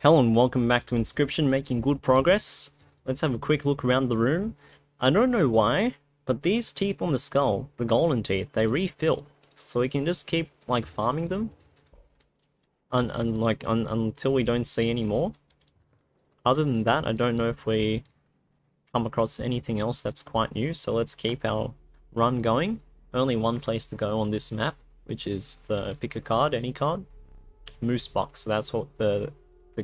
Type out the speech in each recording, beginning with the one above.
Hello and welcome back to Inscryption, making good progress. Let's have a quick look around the room. I don't know why, but these teeth on the skull, the golden teeth, they refill. So we can just keep, like, farming them until we don't see any more. Other than that, I don't know if we come across anything else that's quite new, so let's keep our run going. Only one place to go on this map, which is the pick a card, any card. Moose box, so that's what the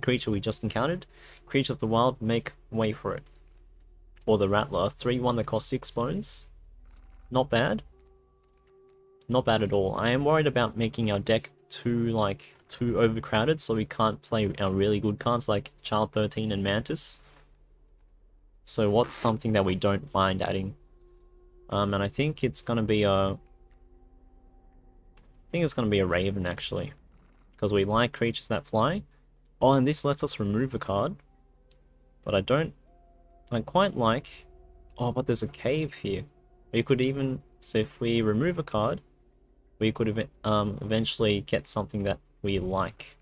creature we just encountered. Creature of the wild, make way for it. Or the Rattler, 3-1 that costs 6 bones. Not bad. Not bad at all. I am worried about making our deck too overcrowded, so we can't play our really good cards like Child 13 and Mantis. So what's something that we don't mind adding? And I think it's gonna be a... Raven, actually. Because we like creatures that fly. Oh, and this lets us remove a card. But I quite like... Oh, but there's a cave here. We could even... So if we remove a card, we could eventually get something that we like.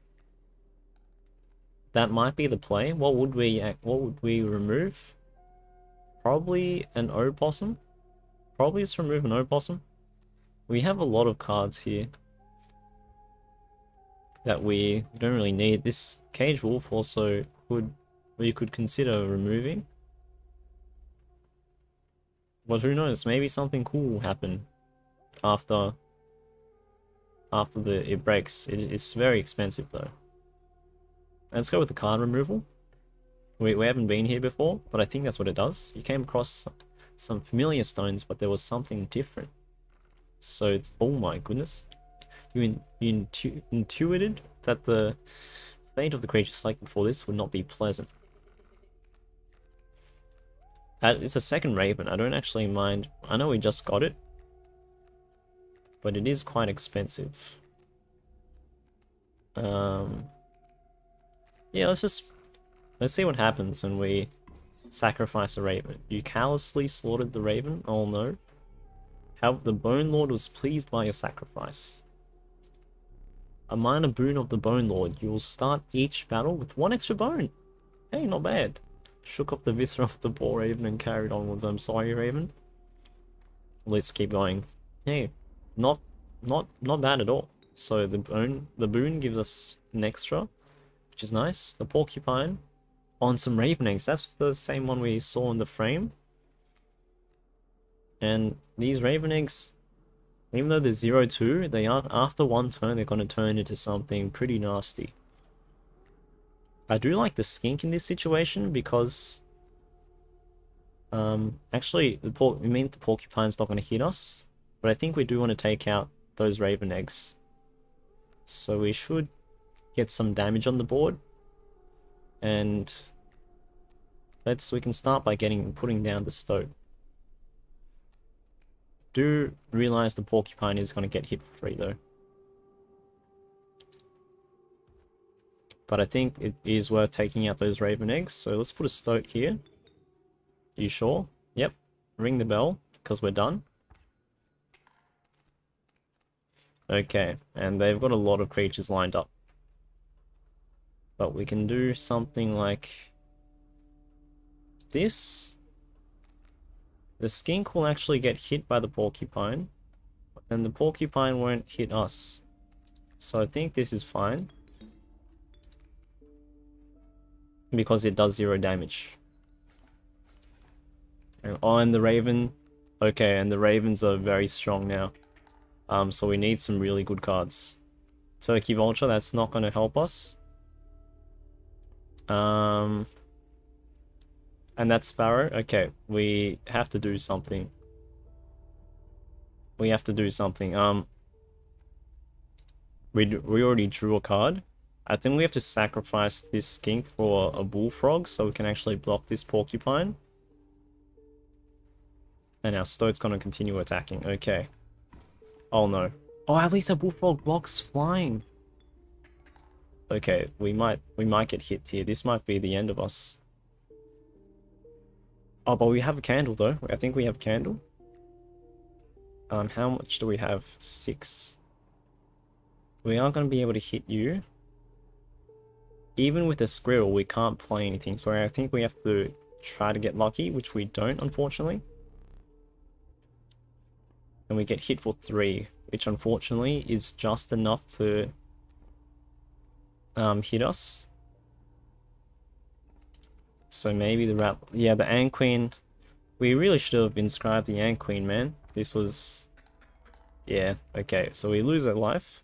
That might be the play. What would we remove? Probably an opossum. Probably just remove an opossum. We have a lot of cards here that we don't really need. This cage wolf also we could consider removing. But who knows, maybe something cool will happen after it breaks. It's very expensive though. Let's go with the card removal. We haven't been here before, but I think that's what it does. You came across some familiar stones, but there was something different. So it's, oh my goodness. You intuited that the fate of the creature selected for this would not be pleasant. It's a second Raven. I don't actually mind. I know we just got it, but it is quite expensive. Yeah, let's see what happens when we sacrifice a Raven. You callously slaughtered the Raven. Oh no. How the Bone Lord was pleased by your sacrifice. A minor boon of the Bone Lord. You will start each battle with 1 extra bone. Hey, not bad. Shook off the viscera of the poor Raven and carried onwards. I'm sorry, Raven. Let's keep going. Hey, not bad at all. So the boon gives us an extra, which is nice. The porcupine on some Raven eggs. That's the same one we saw in the frame. And these Raven eggs, even though they're 0-2, they aren't, after one turn, they're going to turn into something pretty nasty. I do like the skink in this situation because... actually, the porcupine's not going to hit us. But I think we do want to take out those Raven eggs. So we should get some damage on the board. And... we can start by putting down the stoat. Do realize the porcupine is going to get hit for free though. But I think it is worth taking out those Raven eggs, so let's put a stoat here. You sure? Yep. Ring the bell, because we're done. Okay, and they've got a lot of creatures lined up. But we can do something like this. The skink will actually get hit by the porcupine, and the porcupine won't hit us. So I think this is fine. Because it does 0 damage. And the Raven... Okay, and the Ravens are very strong now. So we need some really good cards. Turkey Vulture, that's not going to help us. And that Sparrow, okay, we have to do something. We already drew a card. I think we have to sacrifice this skink for a bullfrog so we can actually block this porcupine. And our stoat's gonna continue attacking, okay. Oh no. Oh, at least our bullfrog blocks flying. Okay, we might get hit here. This might be the end of us. Oh, but we have a candle though. I think we have a candle. How much do we have? 6. We aren't going to be able to hit you. even with a squirrel, we can't play anything. So I think we have to try to get lucky, which we don't, unfortunately. And we get hit for 3, which unfortunately is just enough to hit us. So maybe the yeah, the Ant Queen. We really should have inscribed the Ant Queen, man. This was, yeah, okay. So we lose a life.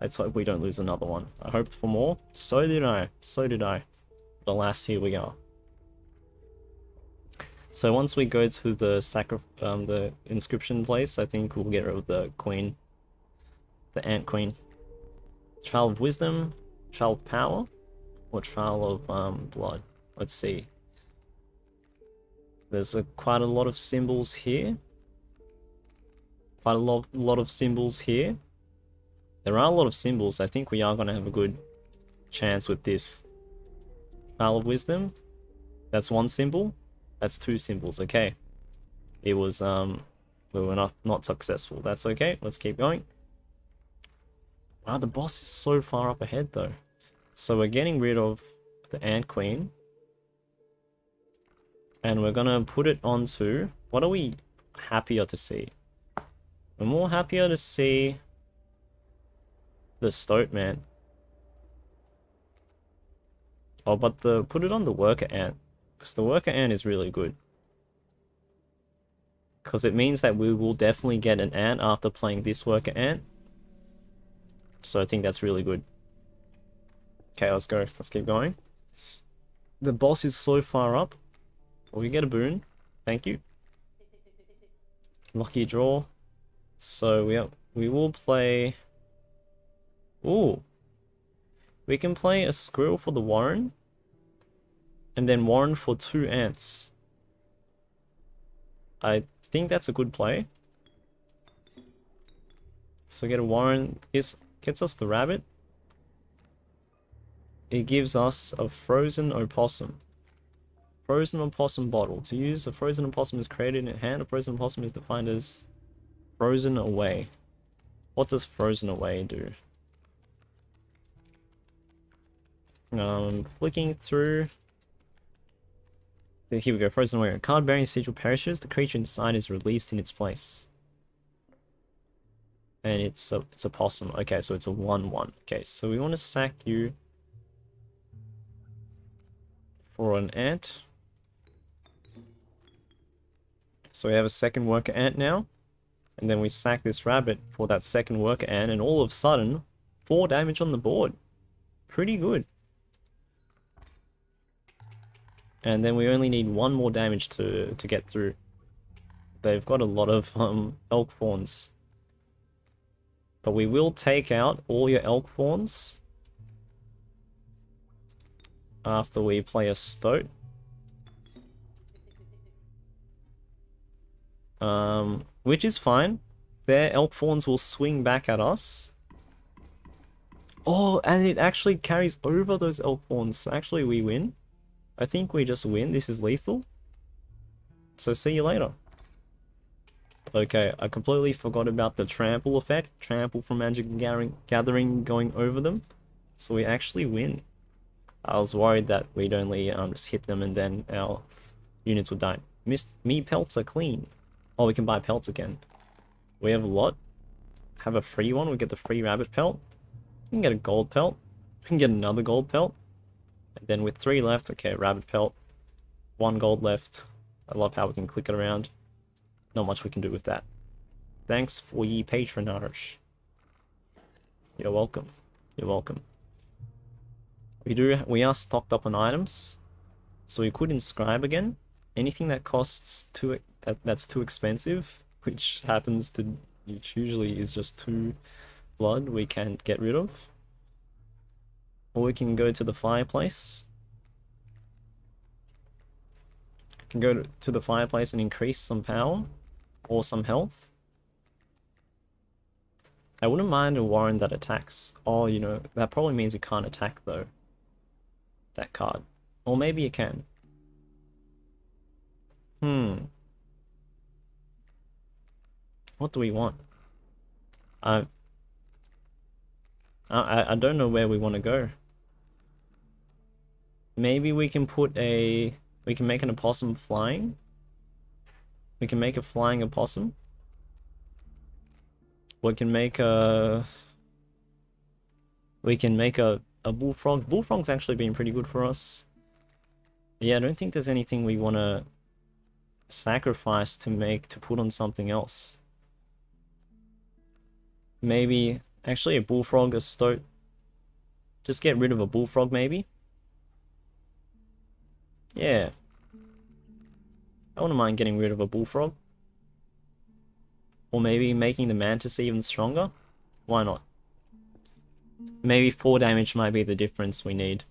Let's hope we don't lose another one. I hoped for more. So did I. So did I. But alas, here we are. So once we go to the inscription place, I think we'll get rid of the queen. The Ant Queen. Trial of Wisdom, Trial of Power, or Trial of Blood. Let's see. There's quite a lot of symbols here. Quite a lot of symbols here. There are a lot of symbols. I think we are going to have a good chance with this. Trial of Wisdom. That's 1 symbol. That's 2 symbols. Okay. It was, we were not successful. That's okay. Let's keep going. Wow, the boss is so far up ahead though. So we're getting rid of the Ant Queen. And we're gonna put it onto... What are we happier to see? We're more happier to see the Stoat Man. Oh, but put it on the Worker Ant. Because the Worker Ant is really good. Because it means that we will definitely get an ant after playing this Worker Ant. So I think that's really good. Okay, let's go. Let's keep going. The boss is so far up. Well, we get a boon. Thank you. Lucky draw. So we will play... Ooh. We can play a squirrel for the Warren. And then Warren for 2 ants. I think that's a good play. So get a Warren. This gets us the rabbit. It gives us a frozen opossum. Frozen opossum bottle. To use, a frozen opossum is created in hand. A frozen opossum is defined as frozen away. What does frozen away do? Flicking through. Here we go. Frozen away. A card bearing sigil perishes. The creature inside is released in its place. And it's a possum. Okay, so it's a 1/1. Okay, so we want to sack you for an ant. So we have a second worker ant now. And then we sack this rabbit for that second worker ant, and all of a sudden, 4 damage on the board. Pretty good. And then we only need 1 more damage to get through. They've got a lot of elk fawns. But we will take out all your elk fawns after we play a stoat. Which is fine. Their elk fawns will swing back at us. Oh, and it actually carries over those elk fawns. So actually we win. I think we just win. This is lethal. So see you later. Okay, I completely forgot about the trample effect. Trample from Magic Gathering going over them. So we actually win. I was worried that we'd only just hit them and then our units would die. Me pelts are clean. Oh, we can buy pelts again. We have a lot. Have a free one. We get the free rabbit pelt. We can get a gold pelt. We can get another gold pelt. And then with 3 left, okay, rabbit pelt. 1 gold left. I love how we can click it around. Not much we can do with that. Thanks for ye patronage. You're welcome. You're welcome. We are stocked up on items. So we could inscribe again. Anything that costs that's too expensive, which usually is just 2 blood, we can get rid of. Or we can go to the fireplace. Can go to the fireplace and increase some power or some health. I wouldn't mind a Warren that attacks. Oh, you know, that probably means it can't attack though. That card. Or maybe it can. What do we want? I don't know where we want to go. maybe we can put a... We can make an opossum flying. We can make a flying opossum. We can make a... We can make a bullfrog. Bullfrog's actually been pretty good for us. Yeah, I don't think there's anything we want to sacrifice to put on something else. Maybe, actually a bullfrog, a stoat. Just get rid of a bullfrog maybe. Yeah. I wouldn't mind getting rid of a bullfrog. Or maybe making the mantis even stronger. Why not? Maybe 4 damage might be the difference we need.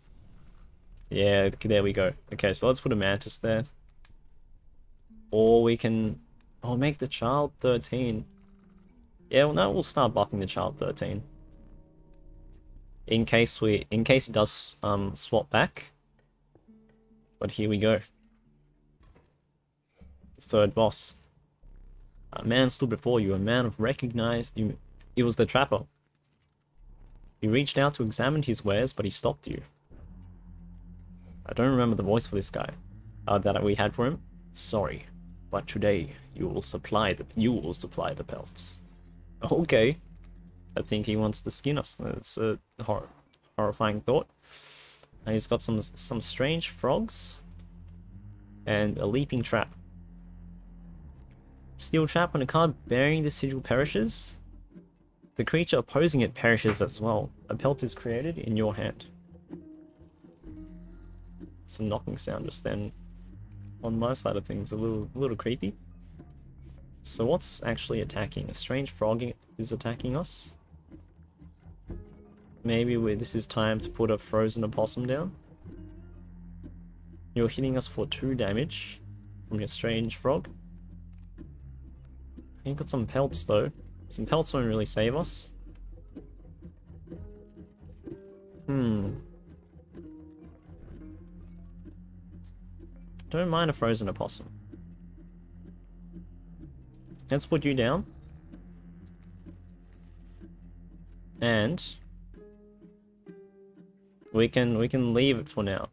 Yeah, there we go. Okay, so let's put a mantis there. Or we can... Oh, make the child 13. Yeah, well, no, we'll start buffing the child 13. In case it does swap back. But here we go. Third boss. A man stood before you, a man of recognized you. It was the trapper. You reached out to examine his wares, but he stopped you. I don't remember the voice for this guy that we had for him. Sorry, but today you will supply the pelts. Okay. I think he wants to skin us. That's a horrifying thought. And he's got some strange frogs and a leaping trap. Steel trap. When a card bearing the sigil perishes, the creature opposing it perishes as well. A pelt is created in your hand. Some knocking sound just then on my side of things, a little creepy. So what's actually attacking? A strange frog is attacking us. Maybe this is time to put a frozen opossum down. You're hitting us for 2 damage from your strange frog. You've got some pelts though. Some pelts won't really save us. Don't mind a frozen opossum. Let's put you down. And we can leave it for now.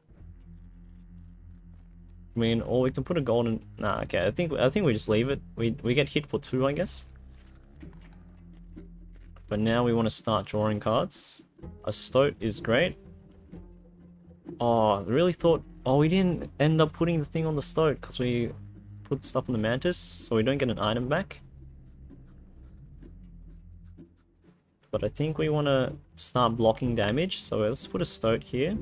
I mean, or we can put a golden... Nah, okay, I think we just leave it. We get hit for 2, I guess. But now we want to start drawing cards. A stoat is great. Oh, I really thought... Oh, we didn't end up putting the thing on the stoat because we put stuff on the mantis, so we don't get an item back. But I think we want to start blocking damage, so let's put a stoat here.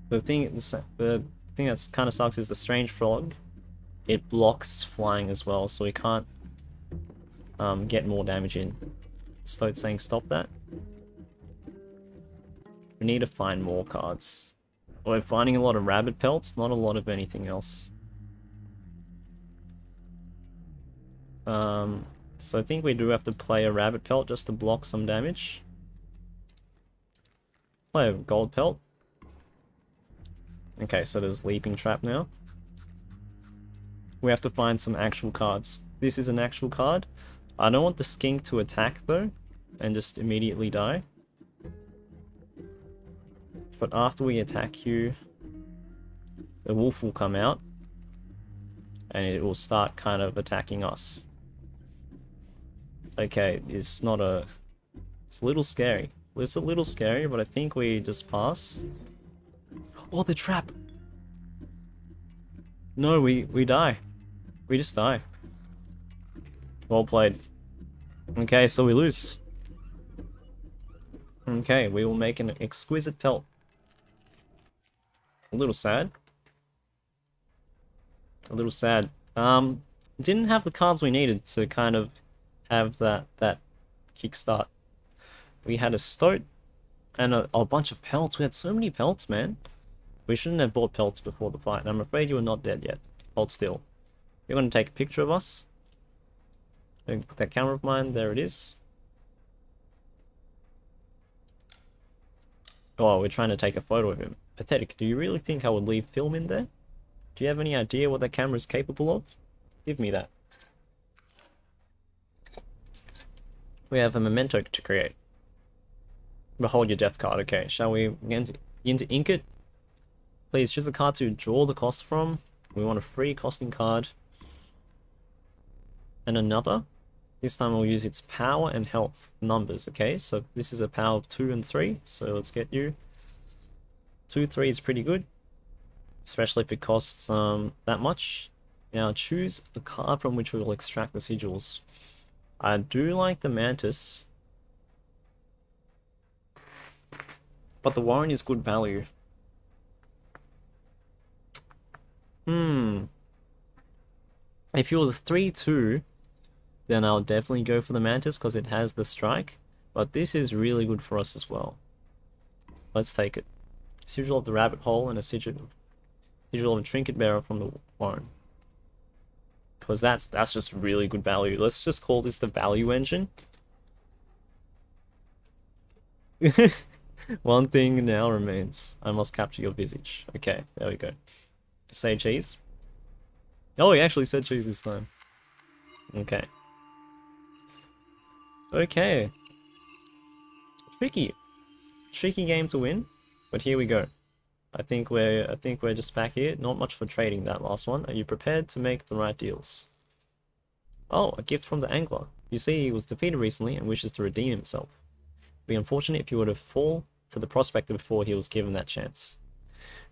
The thing that's kind of sucks is the strange frog. It blocks flying as well, so we can't get more damage in. Stoat's saying stop that. We need to find more cards. We're finding a lot of rabbit pelts, not a lot of anything else. So I think we do have to play a rabbit pelt just to block some damage. Play a gold pelt. Okay, so there's leaping trap now. We have to find some actual cards. This is an actual card. I don't want the skink to attack though, and just immediately die. But after we attack you, the wolf will come out, and it will start kind of attacking us. Okay, it's not a... It's a little scary. It's a little scary, but I think we just pass. Oh, the trap! No, we die. We just die. Well played. Okay, so we lose. Okay, we will make an exquisite pelt. A little sad. A little sad. Didn't have the cards we needed to kind of have that kickstart. We had a stoat and a bunch of pelts. We had so many pelts, man. We shouldn't have bought pelts before the fight. I'm afraid you are not dead yet. Hold still. You're going to take a picture of us. Put that camera of mine. There it is. Oh, we're trying to take a photo of him. Pathetic. Do you really think I would leave film in there? Do you have any idea what that camera is capable of? Give me that. We have a memento to create. Behold your death card. Okay, shall we Begin to ink it. Please choose a card to draw the cost from. We want a free costing card. And another. This time we'll use its power and health numbers, okay? So this is a power of 2 and 3, so let's get you. 2, 3 is pretty good, especially if it costs that much. Now choose a card from which we will extract the sigils. I do like the Mantis, but the Warren is good value. If it was 3-2, then I'll definitely go for the Mantis because it has the strike. But this is really good for us as well. Let's take it. Sigil of the Rabbit Hole and a sigil of a Trinket Bearer from the Warren. Because that's just really good value. Let's just call this the value engine. One thing now remains. I must capture your visage. Okay, there we go. Say cheese. Oh, he actually said cheese this time. Okay. Okay. Tricky game to win, but here we go. I think we're just back here. Not much for trading that last one. Are you prepared to make the right deals? Oh, a gift from the angler. You see, he was defeated recently and wishes to redeem himself. It'd be unfortunate if you were to fall to the prospector before he was given that chance.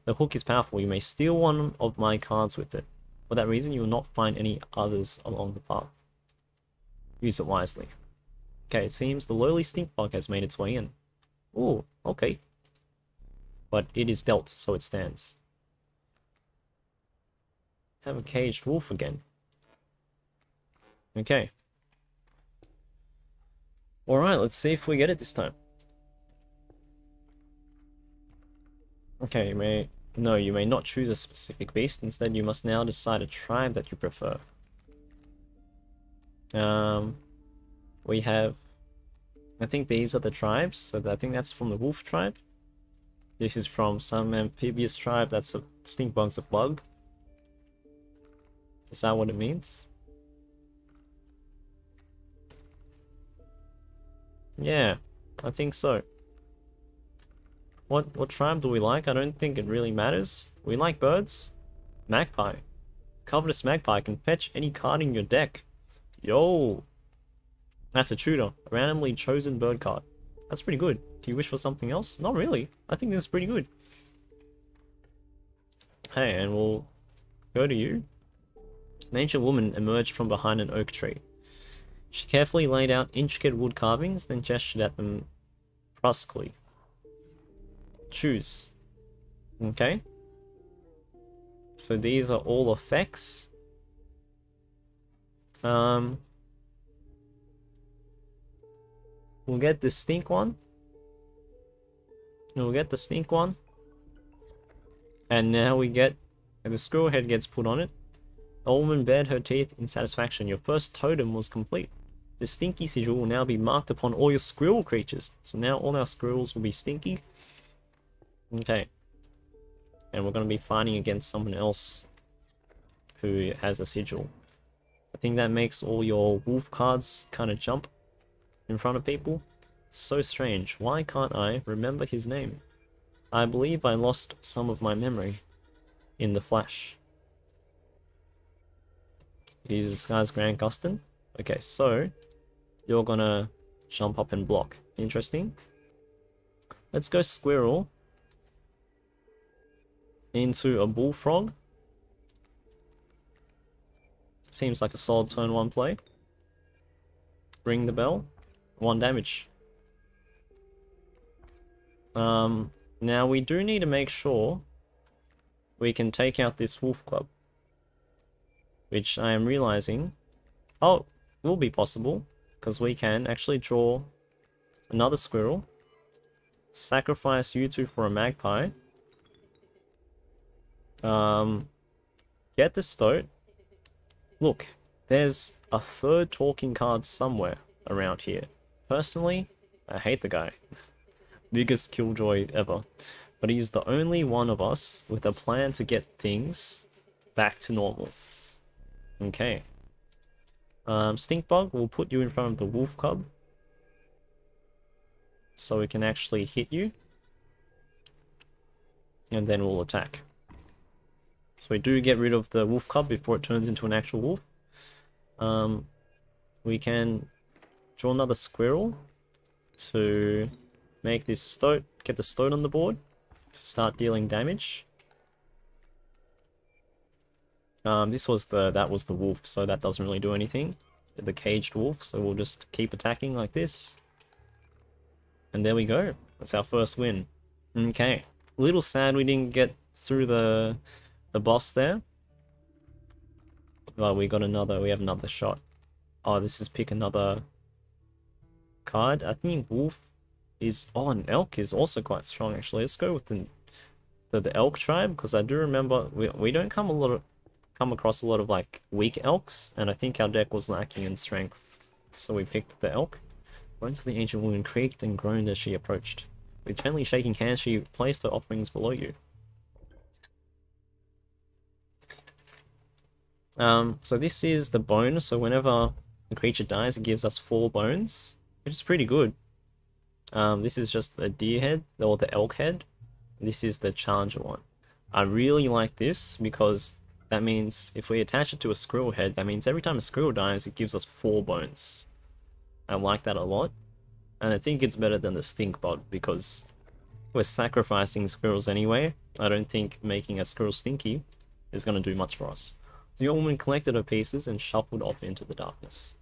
The hook is powerful. You may steal one of my cards with it. For that reason, you will not find any others along the path. Use it wisely. Okay, it seems the lowly stink bug has made its way in. Ooh, okay. But it is dealt, so it stands. Have a caged wolf again. Okay. Alright, let's see if we get it this time. Okay, you may not choose a specific beast. Instead, you must now decide a tribe that you prefer. We have... I think these are the tribes, so I think that's from the wolf tribe. This is from some amphibious tribe, that's a stink bug's a bug. Is that what it means? Yeah, I think so. What tribe do we like? I don't think it really matters. We like birds. Magpie. Covetous Magpie can fetch any card in your deck. Yo! That's a tutor. A randomly chosen bird card. That's pretty good. Do you wish for something else? Not really. I think this is pretty good. Hey, and we'll go to you. An ancient woman emerged from behind an oak tree. She carefully laid out intricate wood carvings, then gestured at them brusquely. Choose. Okay. So these are all effects. We'll get the stink one. We'll get the stink one. And now we get... And the squirrel head gets put on it. The woman bared her teeth in satisfaction. Your first totem was complete. The stinky sigil will now be marked upon all your squirrel creatures. So now all our squirrels will be stinky. Okay. And we're going to be fighting against someone else who has a sigil. I think that makes all your wolf cards kind of jump in front of people. So strange. Why can't I remember his name? I believe I lost some of my memory in the flash. He's this guy's Grand Gustin. Okay, so you're gonna jump up and block. Interesting. Let's go squirrel into a bullfrog. Seems like a solid turn 1 play. Ring the bell. 1 damage. Now we do need to make sure we can take out this wolf club. Which I am realizing, will be possible. Because we can actually draw another squirrel. Sacrifice you two for a magpie. Get the stoat. Look, there's a third talking card somewhere around here. Personally, I hate the guy. Biggest killjoy ever. But he's the only one of us with a plan to get things back to normal. Okay. Stinkbug will put you in front of the wolf cub. So we can actually hit you. and then we'll attack. So we do get rid of the wolf cub before it turns into an actual wolf. We can draw another squirrel to make this stoat, get the stoat on the board to start dealing damage. That was the wolf, so that doesn't really do anything. The caged wolf, so we'll just keep attacking like this. And there we go. That's our first win. Okay. A little sad we didn't get through the boss there. But we have another shot. Oh, this is pick another card. I think wolf is, oh, an elk is also quite strong actually. Let's go with the elk tribe, because I do remember we don't come across a lot of like weak elks, and I think our deck was lacking in strength, so we picked the elk. Bones of the ancient woman creaked and groaned as she approached. With gently shaking hands, she placed her offerings below you. So this is the bone, so whenever the creature dies, it gives us 4 bones, which is pretty good. This is just the deer head, or the elk head. This is the challenger one. I really like this because that means if we attach it to a squirrel head, that means every time a squirrel dies, it gives us 4 bones. I like that a lot. And I think it's better than the stink bot because we're sacrificing squirrels anyway. I don't think making a squirrel stinky is going to do much for us. The old woman collected her pieces and shuffled off into the darkness.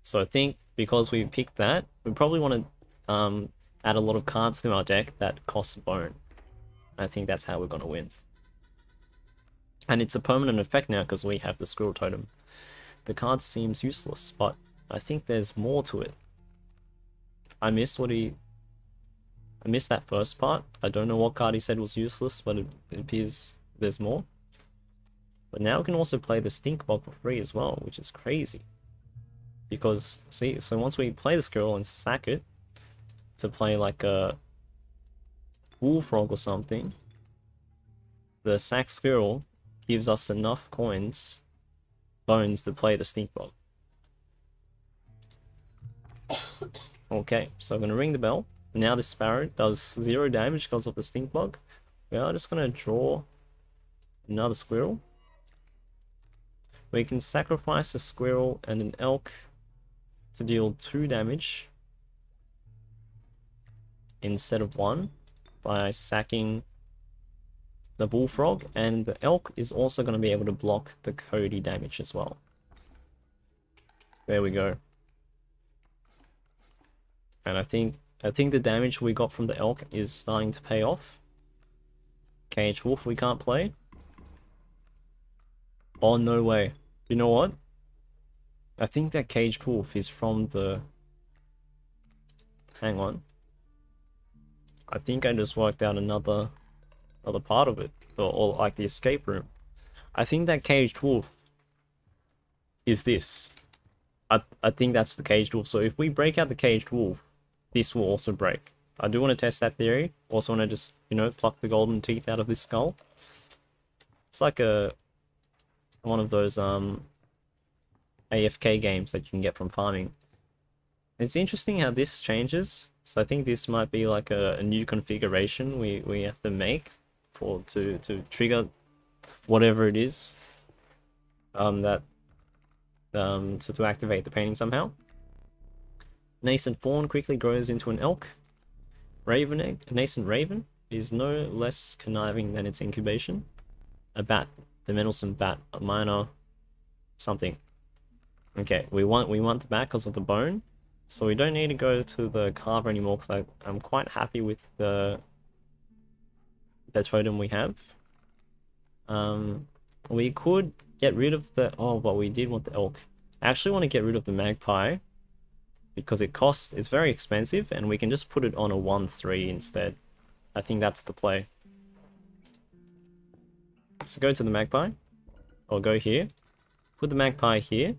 So I think because we picked that, we probably want to add a lot of cards to our deck that cost a bone. I think that's how we're going to win. And it's a permanent effect now because we have the squirrel totem. The card seems useless, but I think there's more to it. I missed that first part. I don't know what card he said was useless, but it appears there's more. But now we can also play the stink bog for free as well, which is crazy. Because, see, so once we play the squirrel and sack it to play like a bullfrog or something, the sack squirrel gives us enough bones to play the stink bog. Okay, so I'm going to ring the bell. Now this sparrow does 0 damage because of the stink bug. We are just going to draw another squirrel. We can sacrifice a squirrel and an elk to deal 2 damage instead of 1 by sacking the bullfrog, and the elk is also going to be able to block the Cody damage as well. There we go. And I think the damage we got from the elk is starting to pay off. Cage wolf we can't play. Oh, no way. You know what? I think that caged wolf is from the... Hang on. I think I just worked out another part of it. Or like the escape room. I think that caged wolf is this. I think that's the caged wolf. So if we break out the caged wolf, this will also break. I do want to test that theory. Also want to just, you know, pluck the golden teeth out of this skull. It's like one of those AFK games that you can get from farming. It's interesting how this changes. So I think this might be like a new configuration we have to make to trigger whatever it is to activate the painting somehow. Nascent fawn quickly grows into an elk. Raven egg, a nascent raven is no less conniving than its incubation. A bat, the meddlesome bat, a minor something. Okay, we want the bat because of the bone, so we don't need to go to the carver anymore because I'm quite happy with the totem we have. We could get rid of the, oh, but we did want the elk. I actually want to get rid of the magpie because it's very expensive, and we can just put it on a 1/3 instead. I think that's the play. So go to the magpie, or go here, put the magpie here.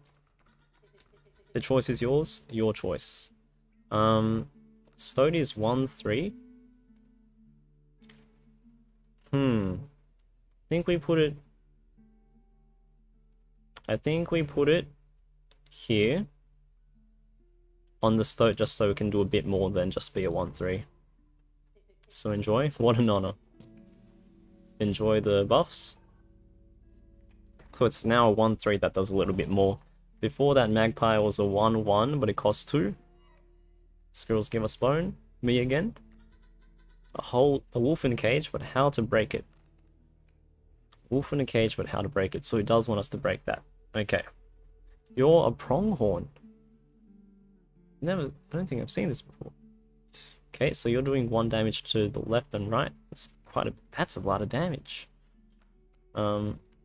The choice is yours, your choice. Stoat is 1/3. I think we put it here on the stoat just so we can do a bit more than just be a 1/3. So enjoy. What an honor. Enjoy the buffs. So it's now a 1-3 that does a little bit more. Before that, Magpie was a 1-1, but it costs 2. Squirrels give us bone. Me again. A wolf in a cage, but how to break it. Wolf in a cage, but how to break it. So he does want us to break that. Okay. You're a pronghorn. I don't think I've seen this before. Okay, so you're doing 1 damage to the left and right. That's a lot of damage.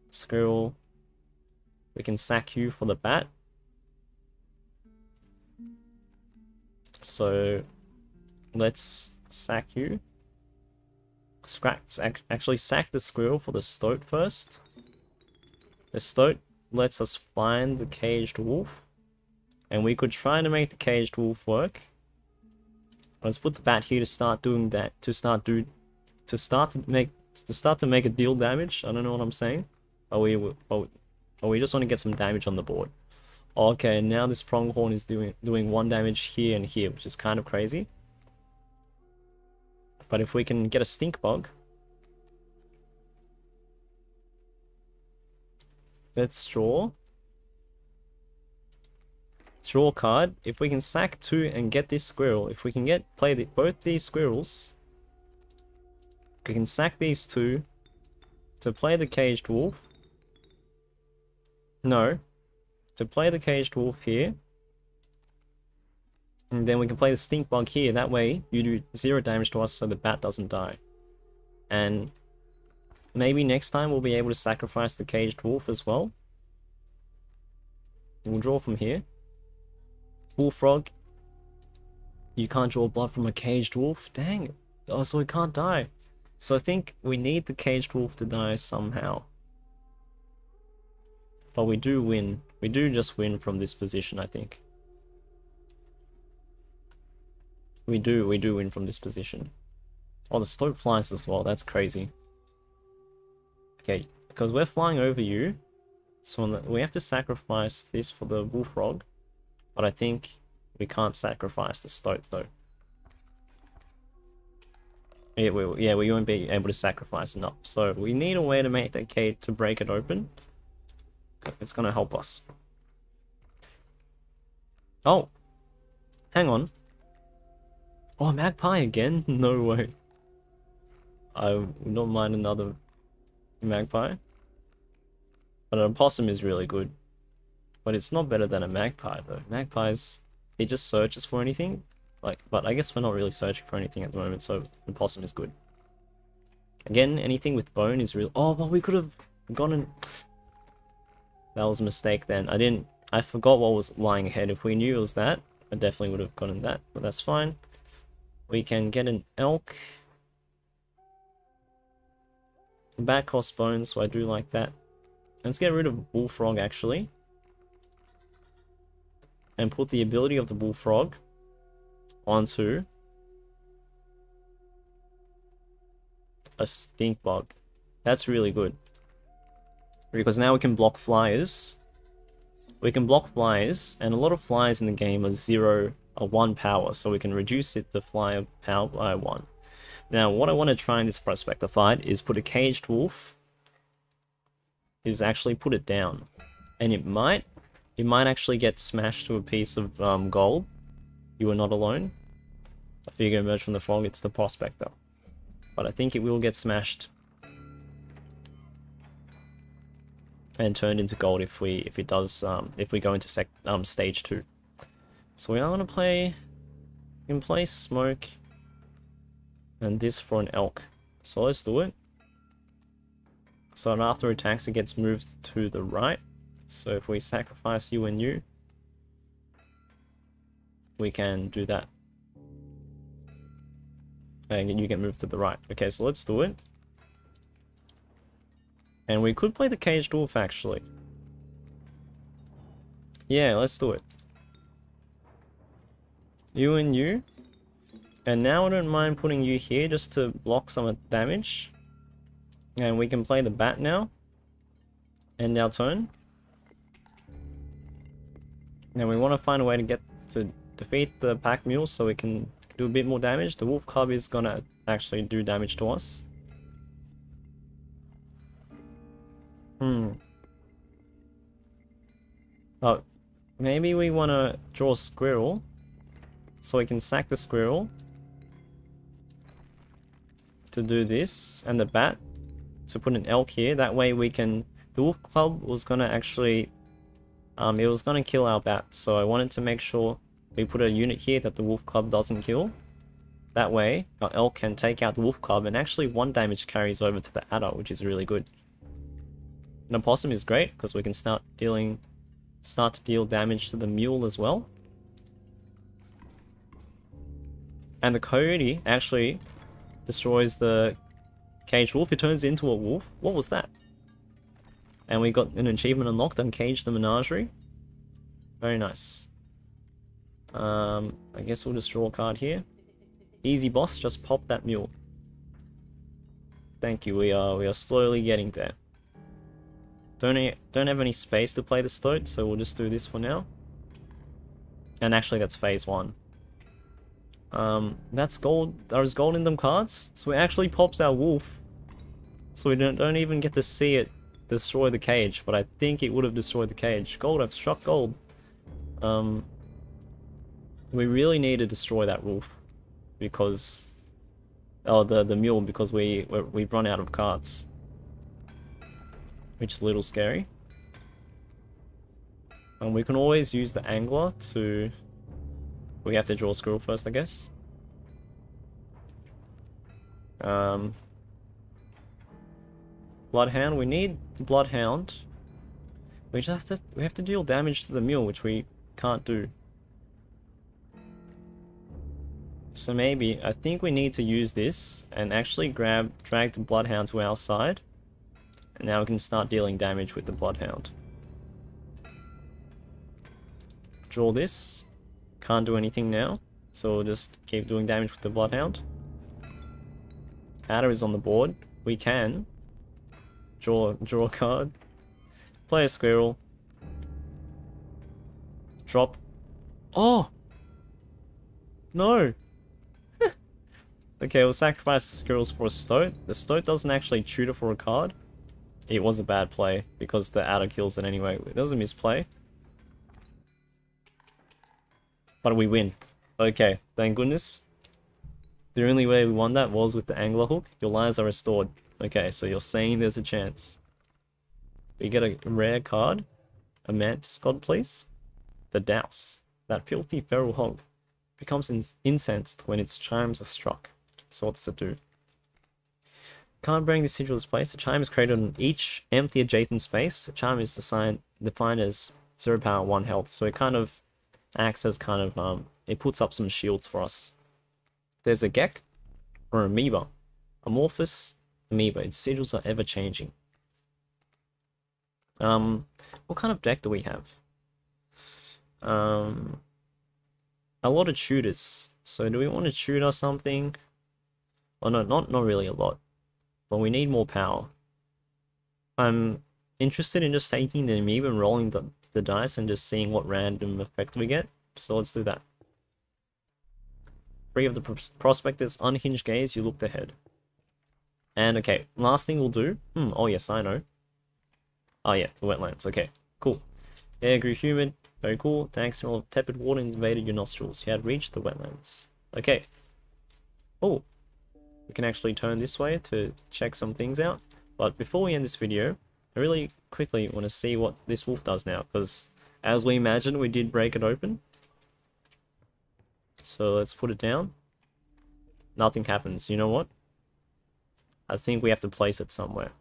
Squirrel. We can sack you for the bat. So let's sack you. Actually sack the squirrel for the stoat first. The stoat lets us find the caged wolf. And we could try to make the caged wolf work. Let's put the bat here to start doing that. To start to make it deal damage. I don't know what I'm saying. We just want to get some damage on the board. Okay, now this pronghorn is doing 1 damage here and here, which is kind of crazy. But if we can get a stink bug, let's draw card. If we can sack 2 and get this squirrel, if we can play both these squirrels, we can sack these 2 to play the caged wolf. No, to play the caged wolf here. And then we can play the stink bug here. That way, you do 0 damage to us so the bat doesn't die. And maybe next time we'll be able to sacrifice the caged wolf as well. We'll draw from here. Bullfrog. You can't draw blood from a caged wolf? Dang. Oh, so he can't die. So I think we need the caged wolf to die somehow. But we do win. We do just win from this position, I think. We do win from this position. Oh, the stoat flies as well. That's crazy. Okay, because we're flying over you, so we have to sacrifice this for the bullfrog. But I think we can't sacrifice the stoat though. Yeah, we won't be able to sacrifice enough. So we need a way to make that cage to break it open. It's gonna help us. Oh, hang on. Oh, magpie again? No way. I would not mind another magpie. But an opossum is really good. But it's not better than a magpie though. Magpies, it just searches for anything. But I guess we're not really searching for anything at the moment, so an opossum is good. Again, anything with bone is real. Oh, but we could have gone. That was a mistake then. I forgot what was lying ahead. If we knew it was that, I definitely would have gotten that, but that's fine. We can get an elk. The bat costs bones, so I do like that. Let's get rid of bullfrog actually. And put the ability of the bullfrog onto a stink bug. That's really good. Because now we can block flyers. We can block flyers, and a lot of flyers in the game are 1 power, so we can reduce the flyer power by 1. Now, what I want to try in this prospector fight is put a caged wolf. Is actually put it down, and it might actually get smashed to a piece of gold. You are not alone. A figure emerged from the frog. It's the prospector, but I think it will get smashed and turned into gold if we go into stage 2. So we are gonna play. We can play smoke and this for an elk. So let's do it. So after attacks, it gets moved to the right. So if we sacrifice you and you, we can do that. And you get moved to the right. Okay, so let's do it. And we could play the caged wolf actually. Yeah, let's do it. You and you. And now I don't mind putting you here just to block some damage. And we can play the bat now. End our turn. Now we want to find a way to defeat the pack mule so we can do a bit more damage. The wolf cub is gonna actually do damage to us. Oh, maybe we want to draw a squirrel, so we can sack the squirrel to do this, and the bat to put an elk here. That way we can... The wolf club was gonna actually... it was gonna kill our bat, so I wanted to make sure we put a unit here that the wolf club doesn't kill. That way, our elk can take out the wolf club, and actually 1 damage carries over to the adder, which is really good. An opossum is great, because we can start to deal damage to the mule as well. And the coyote actually destroys the caged wolf. It turns into a wolf. What was that? And we got an achievement unlocked, Uncage the Menagerie. Very nice. I guess we'll just draw a card here. Easy boss, just pop that mule. Thank you, we are slowly getting there. Don't have any space to play the stoat, so we'll just do this for now. And actually that's phase 1. That's gold. There's gold in them cards, so it actually pops our wolf. So we don't even get to see it destroy the cage, but I think it would have destroyed the cage. Gold, I've struck gold. We really need to destroy that wolf because... Oh, the mule, because we've run out of cards. Which is a little scary. And we can always use the angler to... We have to draw a squirrel first, I guess. Bloodhound, we need the bloodhound. We have to deal damage to the mule, which we can't do. So maybe, I think we need to use this and actually drag the bloodhound to our side. And now we can start dealing damage with the bloodhound. Draw this. Can't do anything now, so we'll just keep doing damage with the bloodhound. Adder is on the board. We can draw a card. Play a squirrel. Drop. Oh! No! Okay, we'll sacrifice the squirrels for a stoat. The stoat doesn't actually tutor for a card. It was a bad play, because the adder kills it anyway. It was a misplay. But we win. Okay, thank goodness. The only way we won that was with the angler hook. Your lives are restored. Okay, so you're saying there's a chance. We get a rare card. A mantis god, please. The Douse. That filthy feral hog becomes incensed when its chimes are struck. So what does it do? Can't bring the sigil to place. The chime is created on each empty adjacent space. The chime is defined as 0 power, 1 health. So it kind of acts as it puts up some shields for us. There's a Gek or amoeba. Amorphous amoeba. Its sigils are ever changing. What kind of deck do we have? A lot of tutors. So do we want to tutor something? Well, no, not really a lot. But we need more power. I'm interested in just taking the amoeba and rolling the dice and just seeing what random effect we get. So let's do that. Free of the prospector's unhinged gaze, you looked ahead. And okay, last thing we'll do. Oh yes, I know. Oh yeah, the wetlands. Okay, cool. Air grew humid. Very cool. Thanks to all tepid water invaded your nostrils. You had reached the wetlands. Okay. Oh. We can actually turn this way to check some things out. But before we end this video, I really quickly want to see what this wolf does now. Because as we imagined, we did break it open. So let's put it down. Nothing happens. You know what? I think we have to place it somewhere.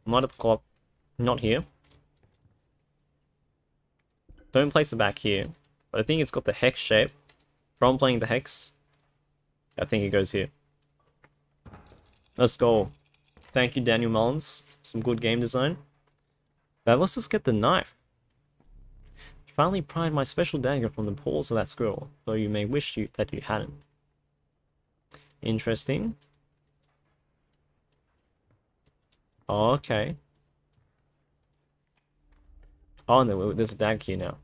Not at the clock. Not here. Don't place it back here. But I think it's got the hex shape. From playing the hex, I think it goes here. Let's go. Thank you, Daniel Mullins. Some good game design. Now let's just get the knife. Finally pried my special dagger from the paws of that squirrel, though you may wish that you hadn't. Interesting. Okay. Oh, no, there's a dagger here now.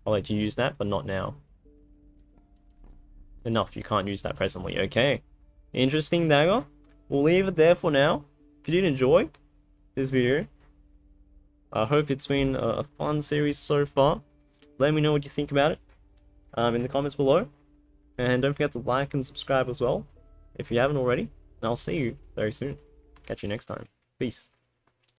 I'll let you use that, but not now. enough. You can't use that presently. Okay. Interesting, Dagger. We'll leave it there for now. If you did enjoy this video, I hope it's been a fun series so far. Let me know what you think about it in the comments below. And don't forget to like and subscribe as well if you haven't already. And I'll see you very soon. Catch you next time. Peace.